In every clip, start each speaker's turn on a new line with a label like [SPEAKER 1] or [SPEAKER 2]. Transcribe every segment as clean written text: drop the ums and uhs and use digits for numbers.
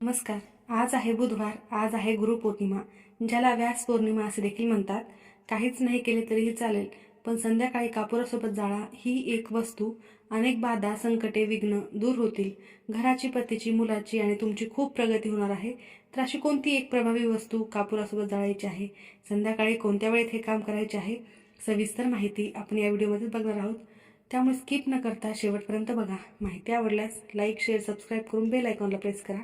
[SPEAKER 1] नमस्कार. आज आहे बुधवार. आज आहे गुरुपौर्णिमा, ज्याला व्यास पौर्णिमा असे देखील म्हणतात. काहीच नाही केले तरीही चालेल, पण संध्याकाळी कापुरासोबत जाळा. ही एक वस्तू अनेक बाधा, संकटे, विघ्न दूर होतील. घराची, पतीची, मुलाची आणि तुमची खूप प्रगती होणार आहे. तर अशी कोणती एक प्रभावी वस्तू कापुरासोबत जाळायची आहे, संध्याकाळी कोणत्या वेळेत हे काम करायचे आहे, सविस्तर माहिती आपण या व्हिडिओमध्ये बघणार आहोत. त्यामुळे स्किप न करता शेवटपर्यंत बघा. माहिती आवडल्यास लाईक, शेअर, सबस्क्राईब करून बेल आयकॉनला प्रेस करा.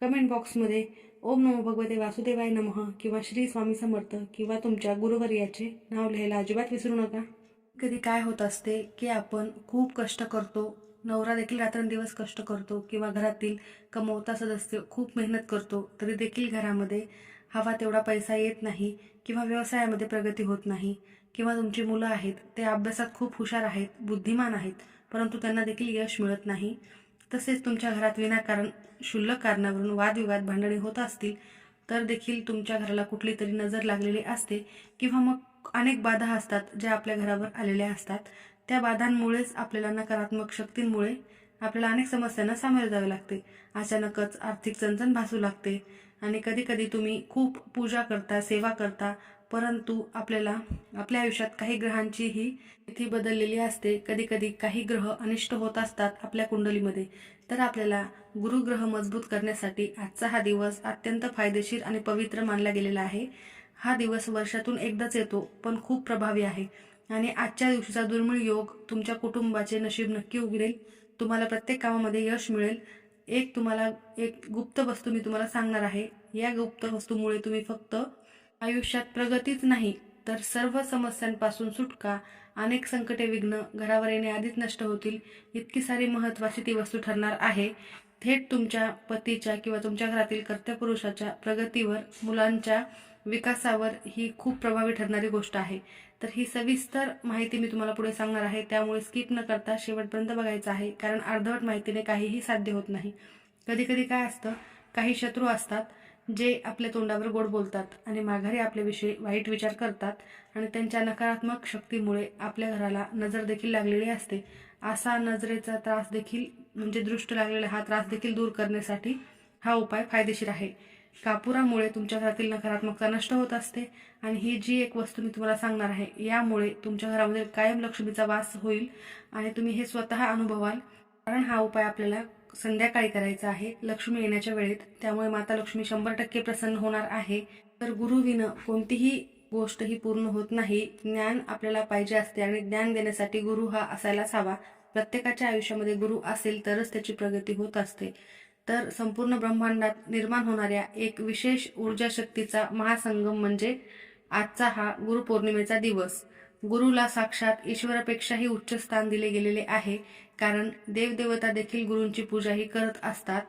[SPEAKER 1] कमेंट बॉक्समध्ये ओम नमो भगवते वासुदेवाय नमः किंवा श्री स्वामी समर्थ किंवा तुमच्या गुरुवर्याचे नाव लिहायला अजिबात विसरू नका. कधी काय होत असते की आपण खूप कष्ट करतो, नवरा देखील रात्रंदिवस कष्ट करतो किंवा घरातील कमवता सदस्य खूप मेहनत करतो, तरी देखील घरामध्ये हवा तेवढा पैसा येत नाही किंवा व्यवसायामध्ये प्रगती होत नाही. किंवा तुमची मुलं आहेत, ते अभ्यासात खूप हुशार आहेत, बुद्धिमान आहेत, परंतु त्यांना देखील यश मिळत नाही. तसेच तुमच्या घरात विनाकारण क्षुल्लक कारणावरून वादविवाद, भांडणे होत असतील तर देखील तुमच्या घराला कुठली तरी नजर लागलेली असते किंवा मग अनेक बाधा असतात ज्या आपल्या घरावर आलेल्या असतात. त्या बाधांमुळेच आपल्याला नकारात्मक शक्तींमुळे आपल्याला अनेक समस्यांना सामोरे जावे लागते. अचानकच आर्थिक चणचण भासू लागते आणि कधी कधी तुम्ही खूप पूजा करता, सेवा करता, परंतु आपल्याला आपल्या आयुष्यात काही ग्रहांचीही स्थिती बदललेली असते. कधी कधी काही ग्रह अनिष्ट होत असतात आपल्या कुंडलीमध्ये. तर आपल्याला गुरुग्रह मजबूत करण्यासाठी आजचा हा दिवस अत्यंत फायदेशीर आणि पवित्र मानला गेलेला आहे. हा दिवस वर्षातून एकदाच येतो, पण खूप प्रभावी आहे आणि आजच्या दिवशीचा दुर्मिळ योग तुमच्या कुटुंबाचे नशीब नक्की उघडेल. तुम्हाला प्रत्येक कामामध्ये यश मिळेल. एक गुप्त वस्तू मी तुम्हाला सांगणार आहे. या गुप्त वस्तूमुळे तुम्ही फक्त आयुष्यात प्रगतीच नाही तर सर्व समस्यांपासून सुटका, अनेक संकटे, विघ्न घरावर येणे आधीच नष्ट होतील. इतकी सारी महत्त्वाची ती वस्तू ठरणार आहे. थेट तुमच्या पतीच्या किंवा तुमच्या घरातील कर्त्यापुरुषाच्या प्रगतीवर, मुलांच्या विकासावर ही खूप प्रभावी ठरणारी गोष्ट आहे. तर ही सविस्तर माहिती मी तुम्हाला पुढे सांगणार आहे, त्यामुळे स्किप न करता शेवटपर्यंत बघायचं आहे, कारण अर्धवट माहितीने काहीही साध्य होत नाही. कधी कधी काय असतं, काही शत्रू असतात जे आपल्या तोंडावर गोड बोलतात आणि माघारी आपल्याविषयी वाईट विचार करतात आणि त्यांच्या नकारात्मक शक्तीमुळे आपल्या घराला नजर देखील लागलेली असते. असा नजरेचा त्रास देखील म्हणजे दृष्ट लागलेला हा त्रास देखील दूर करण्यासाठी हा उपाय फायदेशीर आहे. कापुरामुळे तुमच्या घरातील नकारात्मकता नष्ट होत असते आणि ही जी एक वस्तू मी तुम्हाला सांगणार आहे, यामुळे तुमच्या घरामध्ये कायम लक्ष्मीचा वास होईल आणि तुम्ही हे स्वतः अनुभवाल. कारण हा उपाय आपल्याला संध्याकाळी करायचा आहे, लक्ष्मी येण्याच्या वेळेत. त्यामुळे माता लक्ष्मी 100% प्रसन्न होणार आहे. तर गुरुविना कोणतीही गोष्ट ही पूर्ण होत नाही. ज्ञान आपल्याला पाहिजे असते आणि ज्ञान देण्यासाठी गुरु हा असायलाच हवा. प्रत्येकाच्या आयुष्यामध्ये गुरु असेल तरच त्याची प्रगती होत असते. तर संपूर्ण ब्रह्मांडात निर्माण होणाऱ्या एक विशेष ऊर्जा शक्तीचा महासंगम म्हणजे आजचा हा गुरुपौर्णिमेचा दिवस. गुरुला साक्षात ईश्वरापेक्षाही उच्च स्थान दिले गेलेले आहे, कारण देवदेवता देखील गुरूंची पूजाही करत असतात.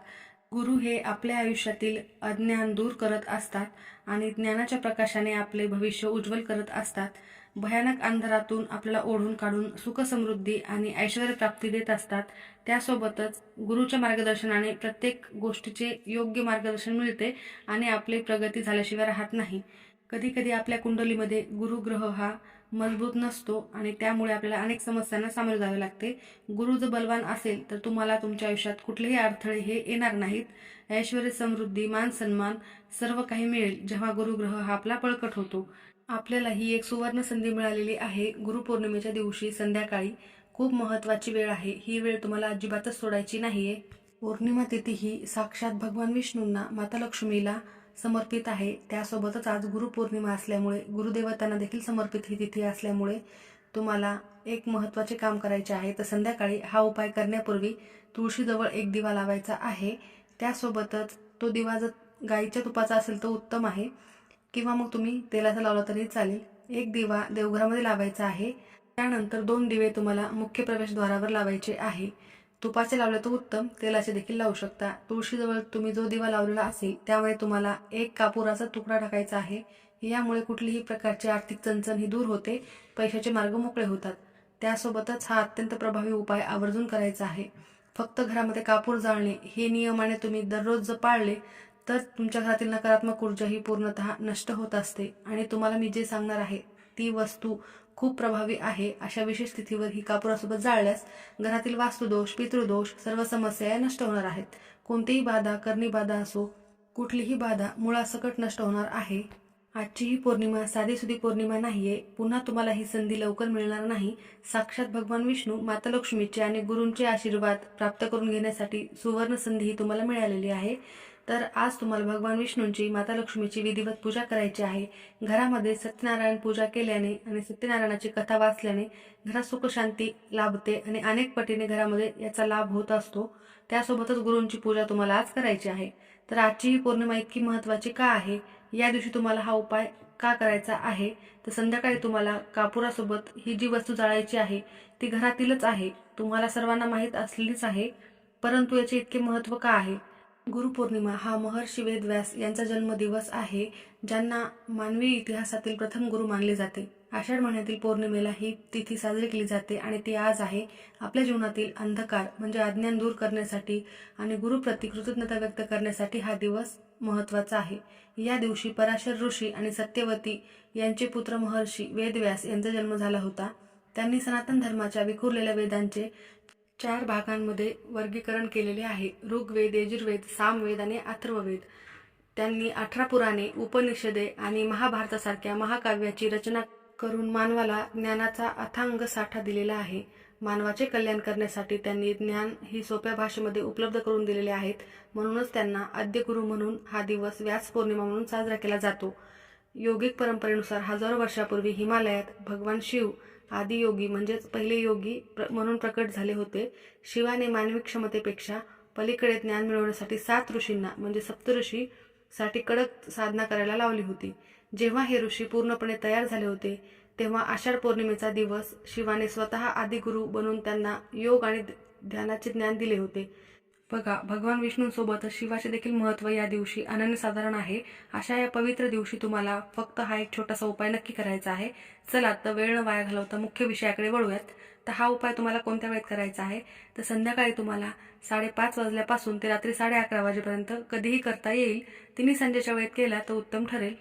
[SPEAKER 1] गुरु हे आपल्या आयुष्यातील अज्ञान दूर करत असतात आणि ज्ञानाच्या प्रकाशाने आपले भविष्य उज्ज्वल करत असतात. भयानक अंधारातून आपल्याला ओढून काढून सुख, समृद्धी आणि ऐश्वर्य प्राप्ती देत असतात. त्यासोबतच गुरुच्या मार्गदर्शनाने प्रत्येक गोष्टीचे योग्य मार्गदर्शन मिळते आणि आपली प्रगती झाल्याशिवाय राहत नाही. कधी कधी आपल्या कुंडलीमध्ये गुरुग्रह हा मजबूत नसतो आणि त्यामुळे आपल्याला अनेक समस्यांना सामोरे जावे लागते. गुरु जर बलवान असेल तर तुम्हाला तुमच्या आयुष्यात कुठलेही अडथळे हे येणार नाहीत. ऐश्वर्य, समृद्धी, मान सन्मान सर्व काही मिळेल जेव्हा गुरुग्रह हा आपला बळकट होतो. आपल्याला ही एक सुवर्ण संधी मिळालेली आहे. गुरुपौर्णिमेच्या दिवशी संध्याकाळी खूप महत्त्वाची वेळ आहे. ही वेळ तुम्हाला अजिबातच सोडायची नाहीये. पौर्णिमा तिथी ही साक्षात भगवान विष्णूंना, माता लक्ष्मीला समर्पित आहे. त्यासोबतच आज गुरुपौर्णिमा असल्यामुळे, गुरुदेवतांना देखील समर्पित ही तिथी असल्यामुळे तुम्हाला एक महत्त्वाचे काम करायचे आहे. तर संध्याकाळी हा उपाय करण्यापूर्वी तुळशीजवळ एक दिवा लावायचा आहे. त्यासोबतच तो दिवा जर गाईच्या तुपाचा असेल तर उत्तम आहे किंवा मग तुम्ही तेलाचा लावला तरी चालेल. एक दिवा देवघरामध्ये लावायचा आहे. त्यानंतर 2 दिवे तुम्हाला मुख्य प्रवेशद्वारावर लावायचे आहे. तुपाचे लावले तर उत्तम, तेलाचे देखील लावू शकता. तुळशीजवळ तुम्ही जो दिवा लावलेला असेल त्यामुळे तुम्हाला एक कापुराचा तुकडा टाकायचा आहे. यामुळे कुठलीही प्रकारची आर्थिक चणचण ही दूर होते, पैशाचे मार्ग मोकळे होतात. त्यासोबतच हा अत्यंत प्रभावी उपाय आवर्जून करायचा आहे. फक्त घरामध्ये कापूर जाळणे हे नियमाने तुम्ही दररोज जर पाळले तर तुमच्या घरातील नकारात्मक ऊर्जा ही पूर्णतः नष्ट होत असते आणि तुम्हाला मी जे सांगणार आहे ती वस्तू खूप प्रभावी आहे. अशा विशेष तिथीवर ही कापुरासोबत जाळल्यास घरातील वास्तुदोष, पितृदोष सर्व समस्या नष्ट होणार आहेत. कोणतीही बाधा, करणी बाधा असो, कुठलीही बाधा मुळासकट नष्ट होणार आहे. आजची ही पौर्णिमा साधीसुधी पौर्णिमा नाहीये. पुन्हा तुम्हाला ही संधी लवकर मिळणार नाही. साक्षात भगवान विष्णू, माता लक्ष्मीचे आणि गुरूंचे आशीर्वाद प्राप्त करून घेण्यासाठी सुवर्ण संधी ही तुम्हाला मिळालेली आहे. तर आज तुम्हाला भगवान विष्णूंची, माता लक्ष्मीची विधिवत पूजा करायची आहे. घरामध्ये सत्यनारायण पूजा केल्याने आणि सत्यनारायणाची कथा वाचल्याने घरात सुखशांती लाभते आणि अनेक पटीने घरामध्ये याचा लाभ होत असतो. त्यासोबतच गुरूंची पूजा तुम्हाला आज करायची आहे. तर आजची ही पौर्णिमा इतकी महत्त्वाची का आहे, या दिवशी तुम्हाला हा उपाय का करायचा आहे, तर संध्याकाळी तुम्हाला कापुरासोबत ही जी वस्तू जाळायची आहे ती घरातीलच आहे. तुम्हाला सर्वांना माहीत असलेलीच आहे, परंतु याचे इतके महत्त्व का आहे? गुरुपौर्णिमा हा महर्षी वेदव्यास यांचा जन्मदिवस आहे, ज्यांना मानवी इतिहासातील प्रथम गुरु मानले जाते. आषाढ महिन्यातील पौर्णिमेला ही तिथी साजरी केली जाते आणि ती आज आहे. आपल्या जीवनातील अंधकार म्हणजे अज्ञान दूर करण्यासाठी आणि गुरुप्रती कृतज्ञता व्यक्त करण्यासाठी हा दिवस महत्त्वाचा आहे. या दिवशी पराशर ऋषी आणि सत्यवती यांचे पुत्र महर्षी वेदव्यास यांचा जन्म झाला होता. त्यांनी सनातन धर्माच्या विखुरलेल्या वेदांचे 4 भागांमध्ये वर्गीकरण केलेले आहे: ऋग्वेद, यजुर्वेद, सामवेद आणि अथर्ववेद. त्यांनी 18 पुराणे, उपनिषदे आणि महाभारतासारख्या महाकाव्याची रचना करून मानवाला ज्ञानाचा अथांग साठा दिलेला आहे. मानवाचे कल्याण करण्यासाठी त्यांनी ज्ञान ही सोप्या भाषेमध्ये उपलब्ध करून दिलेले आहेत. म्हणूनच त्यांना आद्यगुरु म्हणून हा दिवस व्यास पौर्णिमा म्हणून साजरा केला जातो. योगिक परंपरेनुसार हजारो वर्षापूर्वी हिमालयात भगवान शिव आदियोगी म्हणजेच पहिले योगी म्हणून प्रकट झाले होते. शिवाने मानवी क्षमतेपेक्षा पलीकडे ज्ञान मिळवण्यासाठी 7 ऋषींना म्हणजे सप्तऋषी साठी कडक साधना करायला लावली होती. जेव्हा हे ऋषी पूर्णपणे तयार झाले होते तेव्हा आषाढ पौर्णिमेचा दिवस शिवाने स्वतः आदिगुरु बनून त्यांना योग आणि ध्यानाचे ज्ञान दिले होते. बघा, भगवान विष्णूंसोबतच शिवाचे देखील महत्त्व या दिवशी अनन्यसाधारण आहे. अशा या पवित्र दिवशी तुम्हाला फक्त हा एक छोटासा उपाय नक्की करायचा आहे. चला तर वेळ न वाया घालवता मुख्य विषयाकडे वळूयात. तर हा उपाय तुम्हाला कोणत्या वेळेत करायचा आहे, तर संध्याकाळी तुम्हाला 5:30 वाजल्यापासून ते रात्री 11:30 वाजेपर्यंत कधीही करता येईल. तिन्ही संजेच्या वेळेत केला तर उत्तम ठरेल.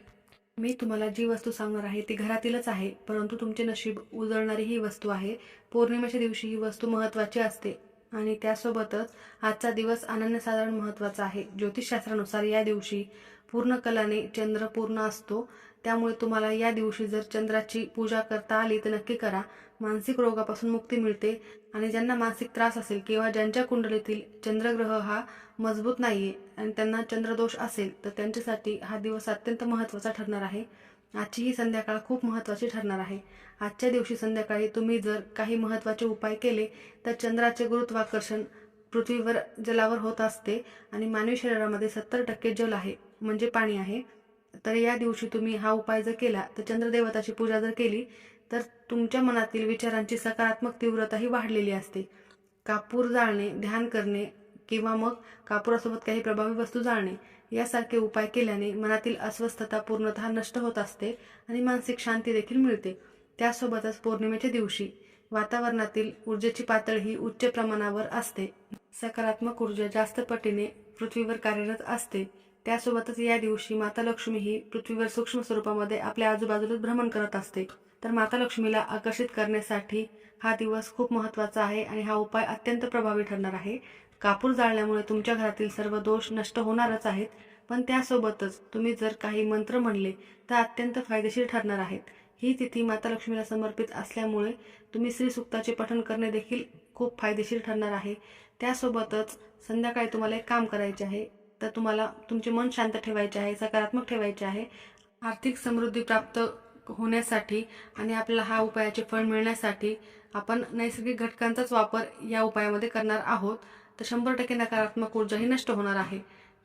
[SPEAKER 1] मी तुम्हाला जी वस्तू सांगणार आहे ती घरातीलच आहे, परंतु तुमचे नशीब उजळणारी ही वस्तू आहे. पौर्णिमेच्या दिवशी ही वस्तू महत्त्वाची असते आणि त्यासोबतच आजचा दिवस अनन्यसाधारण महत्त्वाचा आहे. ज्योतिषशास्त्रानुसार या दिवशी पूर्ण कलाने चंद्र पूर्ण असतो. त्यामुळे तुम्हाला या दिवशी जर चंद्राची पूजा करता आली तर नक्की करा. मानसिक रोगापासून मुक्ती मिळते आणि ज्यांना मानसिक त्रास असेल किंवा ज्यांच्या कुंडलीतील चंद्रग्रह हा मजबूत नाहीये आणि त्यांना चंद्रदोष असेल तर त्यांच्यासाठी हा दिवस अत्यंत महत्त्वाचा ठरणार आहे. आजची ही संध्याकाळ खूप महत्त्वाची ठरणार आहे. आजच्या दिवशी संध्याकाळी तुम्ही जर काही महत्त्वाचे उपाय केले तर चंद्राचे गुरुत्वाकर्षण पृथ्वीवर जलावर होत असते आणि मानवी शरीरामध्ये 70% जल आहे म्हणजे पाणी आहे. तर या दिवशी तुम्ही हा उपाय जर केला तर चंद्रदेवताची पूजा जर केली तर तुमच्या मनातील विचारांची सकारात्मक तीव्रताही वाढलेली असते. कापूर जाळणे, ध्यान करणे किंवा मग कापुरासोबत काही प्रभावी वस्तू जाळणे यासारखे उपाय केल्याने मनातील अस्वस्थता पूर्णतः नष्ट होत असते आणि मानसिक शांती देखील मिळते. त्यासोबतच पौर्णिमेच्या दिवशी वातावरणातील ऊर्जेची पातळी ही उच्च प्रमाणावर असते. सकारात्मक ऊर्जा जास्त पटीने पृथ्वीवर कार्यरत असते. त्यासोबतच या दिवशी माता लक्ष्मी ही पृथ्वीवर सूक्ष्म स्वरूपामध्ये आपल्या आजूबाजूलाच भ्रमण करत असते. तर माता लक्ष्मीला आकर्षित करण्यासाठी हा दिवस खूप महत्त्वाचा आहे आणि हा उपाय अत्यंत प्रभावी ठरणार आहे. कापूर जाळल्यामुळे तुमच्या घरातील सर्व दोष नष्ट होणारच आहेत, पण त्यासोबतच तुम्ही जर काही मंत्र म्हणले तर अत्यंत फायदेशीर ठरणार आहेत. ही तिथी माता लक्ष्मीला समर्पित असल्यामुळे तुम्ही श्रीसूक्ताचे पठण करणे देखील खूप फायदेशीर ठरणार आहे. त्यासोबतच संध्याकाळी तुम्हाला एक काम करायचे आहे, तर तुम्हाला तुमचे मन शांत ठेवायचे आहे, सकारात्मक ठेवायचे आहे. आर्थिक समृद्धी प्राप्त होण्यासाठी आणि आपल्याला हा उपायाचे फळ मिळण्यासाठी आपण नैसर्गिक घटकांचाच वापर या उपायामध्ये करणार आहोत. तर 100% नकारात्मक ऊर्जा ही नष्ट होणार आहे.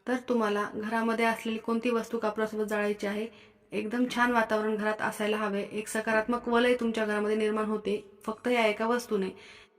[SPEAKER 1] तर तुम्हाला घरामध्ये असलेली कोणती वस्तू कापरासोबत जाळायची आहे. एकदम छान वातावरण घरात असायला हवे. एक सकारात्मक वलय तुमच्या घरामध्ये निर्माण होते फक्त या एका वस्तूने.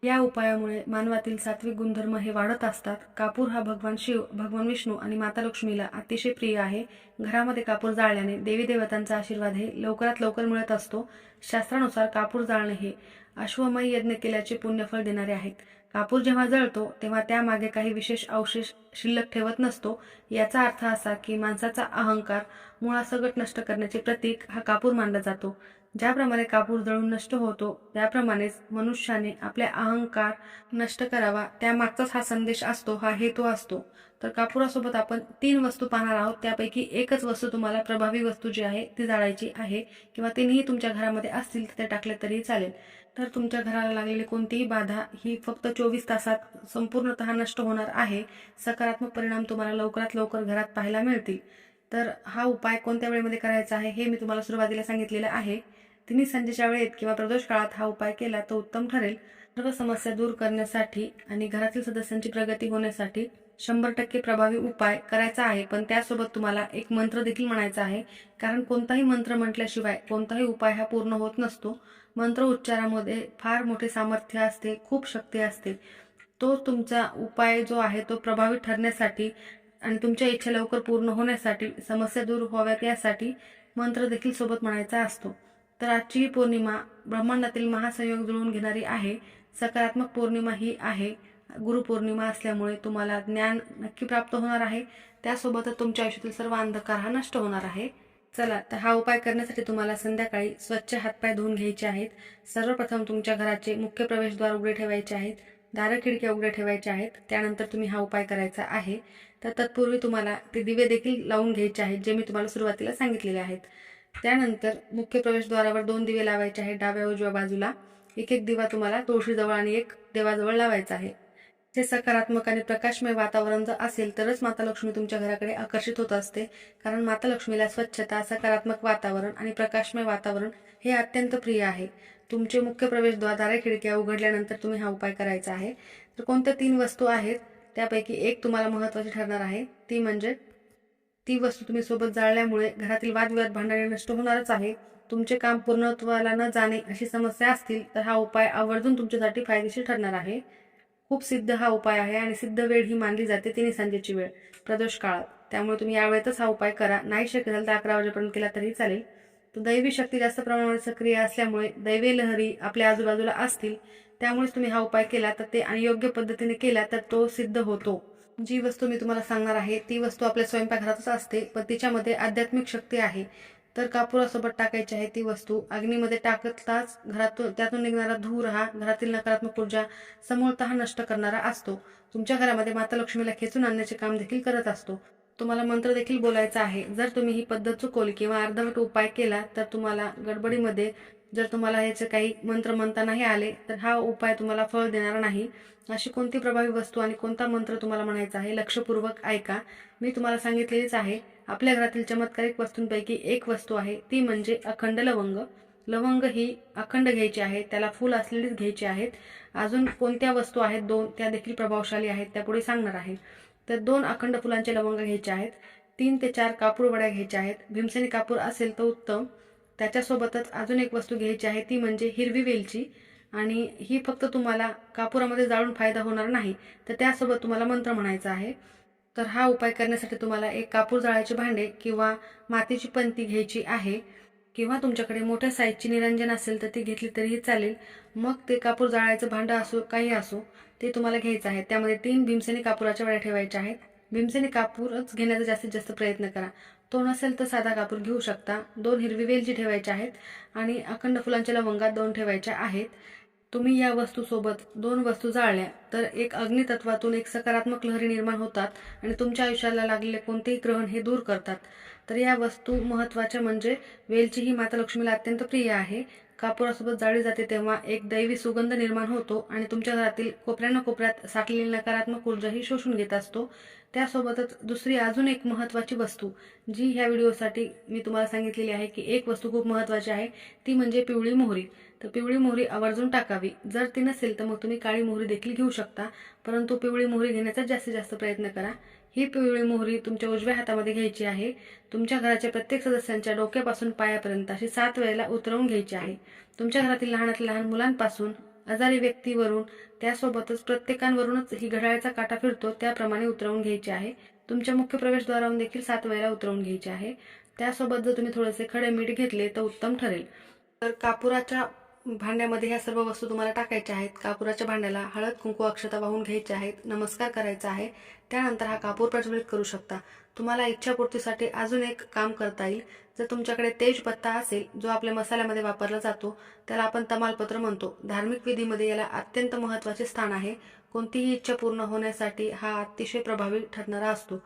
[SPEAKER 1] या उपायामुळे मानवातील सात्विक गुणधर्म हे वाढत असतात. कापूर हा भगवान शिव, भगवान विष्णू आणि माता लक्ष्मीला अतिशय प्रिय आहे. घरामध्ये कापूर जाळल्याने देवी देवतांचा आशीर्वाद हे लवकरात लवकर मिळत असतो. शास्त्रानुसार कापूर जाळणे हे अश्वमय यज्ञ केल्याचे पुण्यफळ देणारे आहेत. कापूर जेव्हा जळतो तेव्हा त्यामागे काही विशेष अवशेष शिल्लक ठेवत नसतो. याचा अर्थ असा की माणसाचा अहंकार मुळासकट नष्ट करण्याचे प्रतीक हा कापूर मानला जातो. ज्याप्रमाणे कापूर जळून नष्ट होतो त्याप्रमाणेच मनुष्याने आपले अहंकार नष्ट करावा, त्यामागचाच हा संदेश असतो, हा हेतू असतो. तर कापुरासोबत आपण 3 वस्तू पाहणार आहोत. त्यापैकी एकच वस्तू तुम्हाला प्रभावी वस्तू जी आहे ती जाळायची आहे, किंवा तिन्ही तुमच्या घरामध्ये असतील तर ते टाकले तरी चालेल. तर तुमच्या घराला लागलेली कोणतीही बाधा ही फक्त 24 तासात संपूर्णतः नष्ट होणार आहे. सकारात्मक परिणाम तुम्हाला लवकरात लवकर घरात पाहायला मिळतील. तर हा उपाय कोणत्या वेळेमध्ये करायचा आहे हे मी तुम्हाला सुरुवातीला सांगितलेलं आहे. तिन्ही संध्येच्या वेळेत किंवा प्रदोष काळात हा उपाय केला तर उत्तम ठरेल. सर्व समस्या दूर करण्यासाठी आणि घरातील सदस्यांची प्रगती होण्यासाठी 100% प्रभावी उपाय करायचा आहे. पण त्यासोबत तुम्हाला एक मंत्र देखील म्हणायचा आहे, कारण कोणताही मंत्र म्हटल्याशिवाय कोणताही उपाय हा पूर्ण होत नसतो. मंत्र उच्चारामध्ये फार मोठे सामर्थ्य असते, खूप शक्ती असते. तो तुमचा उपाय जो आहे तो प्रभावी ठरण्यासाठी आणि तुमच्या इच्छा लवकर पूर्ण होण्यासाठी, समस्या दूर व्हाव्यात यासाठी मंत्र देखील सोबत म्हणायचा असतो. तर आजची ही पौर्णिमा ब्रह्मांडातील महासंयोग जुळवून घेणारी आहे. सकारात्मक पौर्णिमा ही आहे. गुरुपौर्णिमा असल्यामुळे तुम्हाला ज्ञान नक्की प्राप्त होणार आहे. त्यासोबतच तुमच्या आयुष्यातील सर्व अंधकार हा नष्ट होणार आहे. चला, तर हा उपाय करण्यासाठी तुम्हाला संध्याकाळी स्वच्छ हातपाय धुवून घ्यायचे आहेत. सर्वप्रथम तुमच्या घराचे मुख्य प्रवेशद्वार उघडे ठेवायचे आहेत. दारं खिडक्या उघड्या ठेवायच्या आहेत. त्यानंतर तुम्ही हा उपाय करायचा आहे. तर तत्पूर्वी तुम्हाला ते दिवे देखील लावून घ्यायचे आहेत, जे मी तुम्हाला सुरुवातीला सांगितलेले आहेत. त्यानंतर मुख्य प्रवेशद्वारावर 2 दिवे लावायचे आहेत डाव्या उजव्या बाजूला. एक एक दिवा तुम्हाला तुळशीजवळ आणि एक देवाजवळ लावायचा आहे. हे सकारात्मक आणि प्रकाशमय वातावरण जर असेल तरच माता लक्ष्मी तुमच्या घराकडे आकर्षित होत असते. कारण माता लक्ष्मीला स्वच्छता, सकारात्मक वातावरण आणि प्रकाशमय वातावरण हे अत्यंत प्रिय आहे. तुमचे मुख्य प्रवेशद्वार, दारे खिडक्या उघडल्यानंतर तुम्ही हा उपाय करायचा आहे. तर कोणत्या 3 वस्तू आहेत त्यापैकी एक तुम्हाला महत्त्वाची ठरणार आहे. ती म्हणजे ती वस्तू तुम्ही सोबत जाळल्यामुळे घरातील वादविवाद, भांडणे नष्ट होणारच आहे. तुमचे काम पूर्णत्वाला न जाणे अशी समस्या असतील तर हा उपाय आवर्जून तुमच्यासाठी फायदेशीर ठरणार आहे. खूप सिद्ध हा उपाय आहे आणि सिद्ध वेळ ही मानली जाते तिन्ही संध्येची वेळ, प्रदोष काळात. त्यामुळे तुम्ही या वेळेतच हा उपाय करा. नाही शक्य झालं तर 11 वाजेपर्यंत केला तरी चालेल. तर दैवी शक्ती जास्त प्रमाणात सक्रिय असल्यामुळे दैवी लहरी आपल्या आजूबाजूला असतील, त्यामुळेच तुम्ही हा उपाय केला तर ते आणि योग्य पद्धतीने केला तर तो सिद्ध होतो. जी वस्तू मी तुम्हाला सांगणार आहे ती वस्तू आपल्या स्वयंपाकघरातच असते, पण तिच्यामध्ये आध्यात्मिक शक्ती आहे. तर कापुरासोबत टाकायची आहे ती वस्तू. अग्नीमध्ये टाकताच त्यातून निघणारा धूर हा घरातील नकारात्मक ऊर्जा समूळतः नष्ट करणारा असतो. तुमच्या घरामध्ये माता लक्ष्मीला खेचून आणण्याचे काम देखील करत असतो. तुम्हाला मंत्र देखील बोलायचा आहे. जर तुम्ही ही पद्धत चुकवली किंवा अर्धवट उपाय केला तर तुम्हाला गडबडीमध्ये जर तुम्हाला ह्याचे काही मंत्र म्हणता नाही आले तर हा उपाय तुम्हाला फळ देणार नाही. अशी कोणती प्रभावी वस्तू आणि कोणता मंत्र तुम्हाला म्हणायचा आहे लक्षपूर्वक ऐका. मी तुम्हाला सांगितलेलीच आहे. आपल्या घरातील चमत्कारिक वस्तूंपैकी एक वस्तू आहे ती म्हणजे अखंड लवंग. लवंग ही अखंड घ्यायची आहे, त्याला फूल असलेलीच घ्यायची आहेत. अजून कोणत्या वस्तू आहेत 2 त्या देखील प्रभावशाली आहेत, त्या पुढे सांगणार आहे. तर 2 अखंड फुलांचे लवंग घ्यायचे आहेत. 3 ते 4 कापूर वड्या घ्यायच्या आहेत. भीमसेनी कापूर असेल तर उत्तम. त्याच्यासोबतच अजून एक वस्तू घ्यायची आहे ती म्हणजे हिरवी वेलची. आणि ही फक्त तुम्हाला कापुरामध्ये जाळून फायदा होणार नाही, तर त्यासोबत तुम्हाला मंत्र म्हणायचा आहे. तर हा उपाय करण्यासाठी तुम्हाला एक कापूर जाळायचे भांडे किंवा मातीची पंती घ्यायची आहे, किंवा तुमच्याकडे मोठ्या साईजची निरंजन असेल तर ती घेतली तरीही चालेल. मग ते कापूर जाळायचं भांडं असो काही असो ते तुम्हाला घ्यायचं आहे. त्यामध्ये 3 भीमसेनी कापुराच्या वड्या ठेवायच्या आहेत. भीमसेनी कापूरच घेण्याचा जास्तीत जास्त प्रयत्न करा. तो नसेल तर साधा कापूर घेऊ शकता. 2 हिरवी वेलची ठेवायच्या आहेत आणि अखंड फुलांच्या लवंगात 2 ठेवायच्या आहेत. तुम्ही या वस्तूसोबत 2 वस्तू जाळल्या तर एक अग्नितत्वातून एक सकारात्मक लहरी निर्माण होतात आणि तुमच्या आयुष्याला लागलेले कोणतेही ग्रहण हे दूर करतात. तर या वस्तू महत्त्वाच्या म्हणजे वेलची ही माता लक्ष्मीला अत्यंत प्रिय आहे. कापुरासोबत जाळली जाते तेव्हा एक दैवी सुगंध निर्माण होतो आणि तुमच्या घरातील कोपऱ्यात साठलेली नकारात्मक ऊर्जा ही शोषून घेत असतो. त्यासोबतच दुसरी अजून एक महत्त्वाची वस्तू जी ह्या व्हिडिओसाठी मी तुम्हाला सांगितलेली आहे की एक वस्तू खूप महत्त्वाची आहे, ती म्हणजे पिवळी मोहरी. तर पिवळी मोहरी आवर्जून टाकावी. जर ती नसेल तर मग तुम्ही काळी मोहरी देखील घेऊ शकता, परंतु पिवळी मोहरी घेण्याचा जास्तीत जास्त प्रयत्न करा. ही पिवळी मोहरी तुमच्या उजव्या हातामध्ये घ्यायची आहे. तुमच्या घराच्या प्रत्येक सदस्यांच्या डोक्यापासून पायापर्यंत अशी 7 वेळेला उतरवून घ्यायची आहे. तुमच्या घरातील लहानातल्या लहान मुलांपासून आजारी व्यक्तीवरून, त्यासोबतच प्रत्येकांवरूनच ही घड्याळाचा काटा फिरतो त्याप्रमाणे उतरवून घ्यायची आहे. तुमच्या मुख्य प्रवेशद्वारावरून देखील 7 वेळेला उतरवून घ्यायची आहे. त्यासोबत जर तुम्ही थोडेसे खडे मीठ घेतले तर उत्तम ठरेल. तर कापुराच्या भांड्यामध्ये ह्या सर्व वस्तू तुम्हाला टाकायच्या आहेत. कापुराच्या भांड्याला हळद, कुंकू, अक्षता वाहून घ्यायचे आहेत. नमस्कार करायचा आहे. त्यानंतर हा कापूर प्रज्वलित करू शकता. तुम्हाला इच्छापूर्तीसाठी अजून एक काम करता येईल. जर तुमच्याकडे तेजपत्ता असेल, जो आपल्या मसाल्यामध्ये वापरला जातो, त्याला आपण तमालपत्र म्हणतो. धार्मिक विधीमध्ये याला अत्यंत महत्त्वाचे स्थान आहे. कोणतीही इच्छा पूर्ण होण्यासाठी हा अतिशय प्रभावी ठरणारा असतो.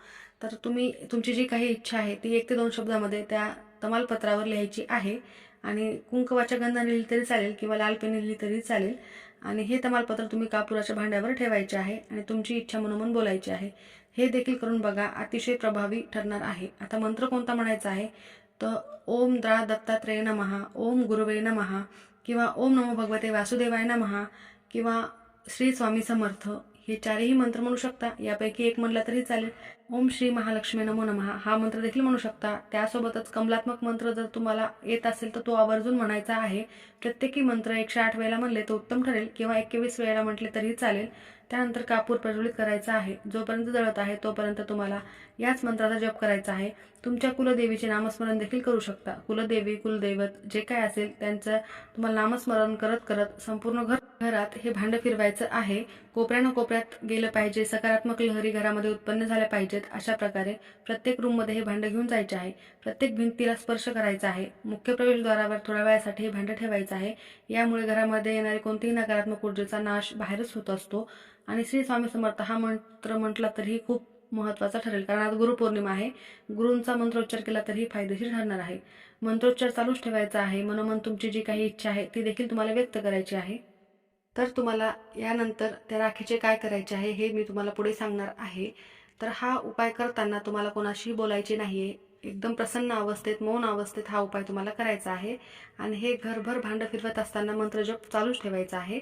[SPEAKER 1] तर तुम्ही तुमची जी काही इच्छा आहे ती 1 ते 2 शब्दामध्ये त्या तमालपत्रावर लिहायची आहे आणि कुंकवाच्या गंधाने लिहिली तरी चालेल किंवा लाल पेनने लिहिली तरी चालेल. आणि हे तमालपत्र तुम्ही कापुराच्या भांड्यावर ठेवायचे आहे आणि तुमची इच्छा मनोमन बोलायची आहे. हे देखील करून बघा, अतिशय प्रभावी ठरणार आहे. आता मंत्र कोणता म्हणायचा आहे तर ओम द्रा दत्तात्रेय नमः, ओम गुरुवे नमः किंवा ओम नमो भगवते वासुदेवाय नमः किंवा श्री स्वामी समर्थ, हे चारही मंत्र म्हणू शकता. यापैकी एक म्हणला तरी चालेल. ओम श्री महालक्ष्मी नमो नमः हा मंत्र देखील म्हणू शकता. त्यासोबतच कमलात्मक मंत्र जर तुम्हाला येत असेल तर तो आवर्जून म्हणायचा आहे. प्रत्येकी मंत्र 108 वेळेला म्हणले तर उत्तम ठरेल किंवा 21 वेळेला म्हटले तरी चालेल. त्यानंतर कापूर प्रज्वलित करायचा आहे. जोपर्यंत जळत आहे तोपर्यंत तुम्हाला याच मंत्राचा जप करायचा आहे. तुमच्या कुलदेवीचे नामस्मरण देखील करू शकता. कुलदेवी, कुलदैवत जे काय असेल त्यांचं तुम्हाला नामस्मरण करत करत संपूर्ण घरात हे भांडं फिरवायचं आहे. कोपऱ्यानं कोपऱ्यात गेलं पाहिजे. सकारात्मक लहरी घरामध्ये उत्पन्न झाल्या पाहिजेत. अशा प्रकारे प्रत्येक रूममध्ये हे भांडं घेऊन जायचे आहे. प्रत्येक भिंतीला स्पर्श करायचा आहे. मुख्य प्रवेशद्वारावर थोड्या वेळासाठी हे भांडं ठेवायचं आहे. यामुळे घरामध्ये येणारे कोणतीही नकारात्मक ऊर्जेचा नाश बाहेरच होत असतो. आणि श्री स्वामी समर्थ हा मंत्र म्हटला तरीही खूप महत्त्वाचा ठरेल, कारण आज गुरुपौर्णिमा आहे. गुरूंचा मंत्रोच्चार केला तरीही फायदेशीर ठरणार आहे. मंत्रोच्चार चालूच ठेवायचा आहे. मनोमन तुमची जी काही इच्छा आहे ती देखील तुम्हाला व्यक्त करायची आहे. तर तुम्हाला यानंतर त्या राखीचे काय करायचे आहे हे मी तुम्हाला पुढे सांगणार आहे. तर हा उपाय करताना तुम्हाला कोणाशी बोलायचे नाहीये. एकदम प्रसन्न अवस्थेत, मौन अवस्थेत हा उपाय तुम्हाला करायचा आहे. आणि हे घरभर भांडं फिरवत असताना मंत्रजप चालूच ठेवायचा आहे.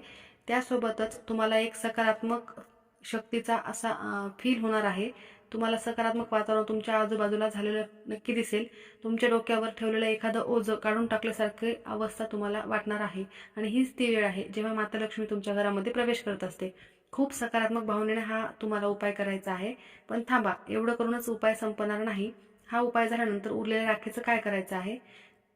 [SPEAKER 1] त्यासोबतच तुम्हाला एक सकारात्मक शक्तीचा असा फील होणार आहे. तुम्हाला सकारात्मक वातावरण तुमच्या आजूबाजूला झालेलं नक्की दिसेल. तुमच्या डोक्यावर ठेवलेलं एखादं ओझं काढून टाकल्यासारखी अवस्था तुम्हाला वाटणार आहे. आणि हीच ती वेळ आहे जेव्हा माता लक्ष्मी तुमच्या घरामध्ये प्रवेश करत असते. खूप सकारात्मक भावनेने हा तुम्हाला उपाय करायचा आहे. पण थांबा, एवढं करूनच उपाय संपणार नाही. हा उपाय झाल्यानंतर उरलेल्या राखीचं काय करायचं आहे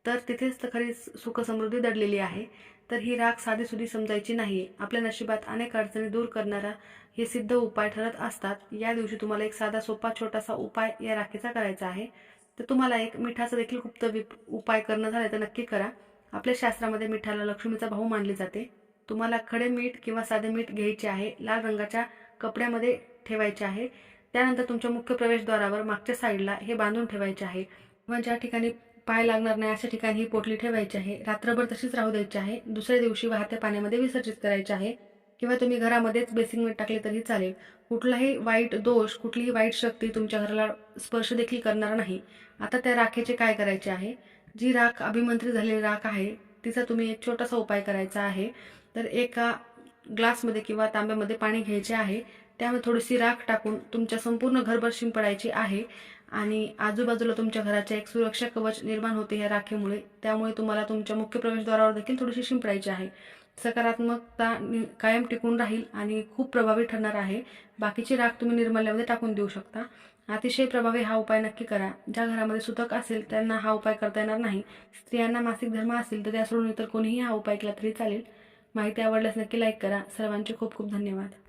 [SPEAKER 1] तर तिथेच तर खरी सुखसमृद्धी दडलेली आहे. तर ही राख साधीसुधी समजायची नाहीये. आपल्या नशिबात अनेक अडचणी दूर करणारा हे सिद्ध उपाय ठरत असतात. या दिवशी तुम्हाला एक साधा सोपा छोटासा उपाय या राखीचा करायचा आहे. तर तुम्हाला एक मिठाचा देखील गुप्त उपाय करणं झालं तर नक्की करा. आपल्या शास्त्रामध्ये मिठाला लक्ष्मीचा भाऊ मानले जाते. तुम्हाला खडे मीठ किंवा साधे मीठ घ्यायचे आहे. लाल रंगाच्या कपड्यामध्ये ठेवायचे आहे. त्यानंतर तुमच्या मुख्य प्रवेशद्वारावर मागच्या साईडला हे बांधून ठेवायचे आहे किंवा ज्या ठिकाणी पाय लागणार नाही अशा ठिकाणी ही पोटली ठेवायची आहे. रात्रभर तशीच राहू द्यायची आहे. दुसऱ्या दिवशी वाहत्या पाण्यामध्ये विसर्जित करायचे आहे किंवा तुम्ही घरामध्येच बेसिंगमध्ये टाकले तरी चालेल. कुठलाही वाईट दोष, कुठलीही वाईट शक्ती तुमच्या घराला स्पर्श देखील करणार नाही. आता त्या राखेचे काय करायचे आहे, जी राख अभिमंत्रित झालेली राख आहे तिचा तुम्ही एक छोटासा उपाय करायचा आहे. तर एका ग्लासमध्ये किंवा तांब्यामध्ये पाणी घ्यायचे आहे. त्यामध्ये थोडीशी राख टाकून तुमच्या संपूर्ण घरभर शिंपडायची आहे आणि आजूबाजूला तुमच्या घराच्या एक सुरक्षा कवच निर्माण होते या राखेमुळे. त्यामुळे तुम्हाला तुमच्या मुख्य प्रवेशद्वारावर देखील थोडीशी शिंपडायची आहे. सकारात्मकता कायम टिकून राहील आणि खूप प्रभावी ठरणार आहे. बाकीची राख तुम्ही निर्माल्यामध्ये टाकून देऊ शकता. अतिशय प्रभावी हा उपाय नक्की करा. ज्या घरामध्ये सुतक असेल त्यांना हा उपाय करता येणार नाही. स्त्रियांना मासिक धर्म असेल तर त्या सोडून इतर कोणीही हा उपाय केला तरी चालेल. माहिती आवडल्यास नक्की लाईक करा. सर्वांचे खूप खूप धन्यवाद.